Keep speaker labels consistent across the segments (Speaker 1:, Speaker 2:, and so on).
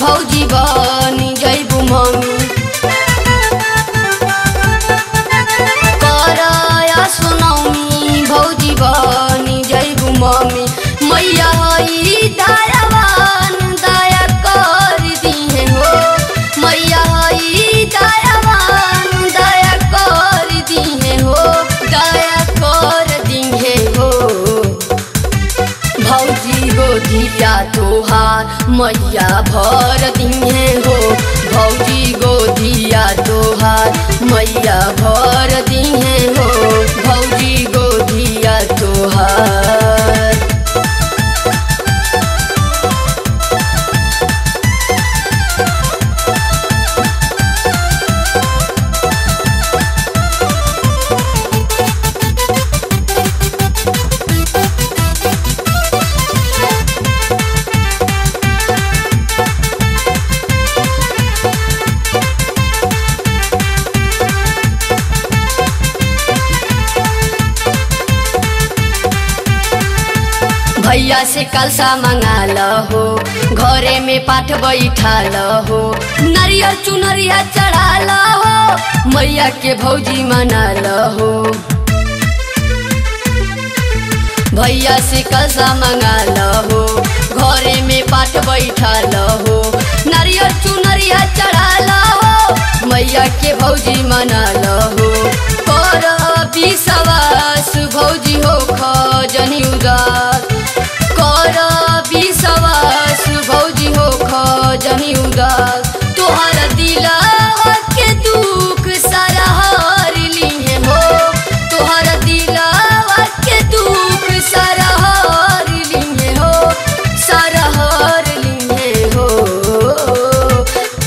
Speaker 1: भौजी बनी जैबू मम्मी। करया सुनौनी भौजी बनी जैबू मम्मी। मैया हई दयावान दया कर दिहे हो। मैया हई दयावान दया कर दिहे हो। दया कर दिहे हो। भौजी गोदिया तोहार मैया भर दिहे हो। भौजी गोदिया तोहार मैया भर दिहे हो। भौजी गोदिया तोहार। भैया से कलसा मंगाल हो। घरे में पाठ बैठाल हो। नारियल चुनरिया चढ़ाल हो। मैया के भौजी मनाल हो। भैया से कलसा मंगाल हो। घरे में पाठ बैठाल हो। नारियल चुनरिया चढ़ाल हो। मैया के भौजी मनाल हो। कर विश्वास भौजी हो खजनी उदास। कर विश्वास भौजी हो खजनी उदास। तोहर दिलवा के दुख सारा हर लिहे हो। तोहर दिलवा के दुख सारा हर लिहे हो। सारा हर लिहे हो।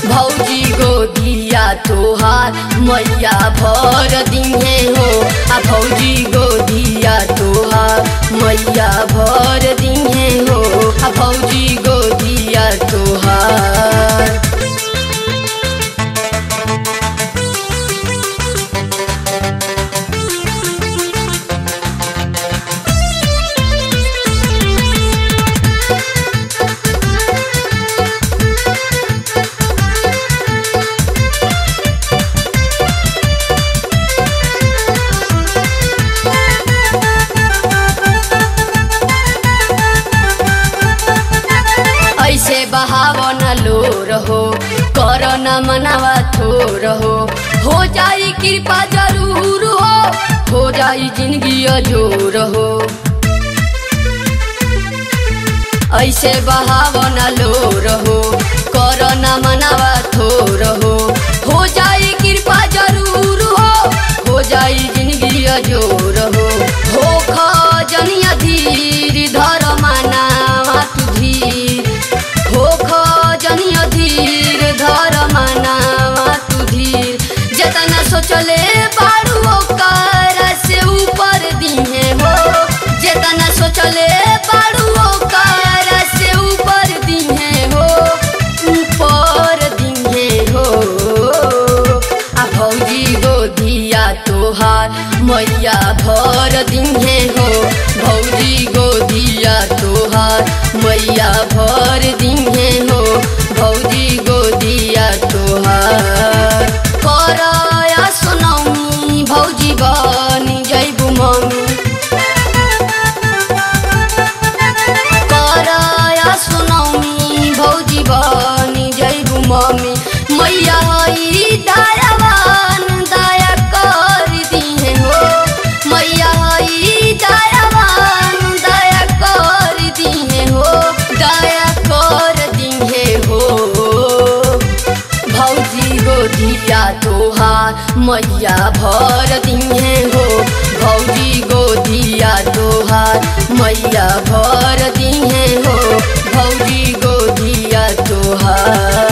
Speaker 1: भौजी गोदिया तोहार मैया भर दिहे हो। आ भौजी गोदिया तोहार मैया भर दिहे हो। आ भौजी गोदिया तोहार। ऐसे बहाव न लोर हो। कर न मनावा थोर हो जाई कृपा जरूर हो जाई जिंदगी अजोर हो। ऐसे बहाव न लोर हो। कर न मनावा थोर हो जाई कृपा जरूर हो जाई जिंदगी अजोर हो खजनिया धीर धर मनावा तू धीर। हो खजनिया धीर धर मनावा तू धीर। जतना सोचले बारू ओकर से ऊपर दिहे हो। जतना सोचले बारू ओकर से ऊपर दिहे हो। ऊपर दिहे हो। आ भौजी गोदिया तोहार मैया भर दिहे हो। भौजी गोदिया तोहार मैया भर दिहे हो। भौजी गोदिया तोहार। करया सुनौनी भौजी बनी जैबू मम्मी। करया सुनौनी भौजी बनी जैबू मम्मी। मैया हई दयावान दया कर दिहे हो। मैया हई दयावान दया कर दिहे हो। दया कर दिहे हो। भौजी गोदिया तोहार मैया भर दिहे हो। भौजी गोदिया तोहार मैया भर दिहे हो। भौजी गोदिया तोहार।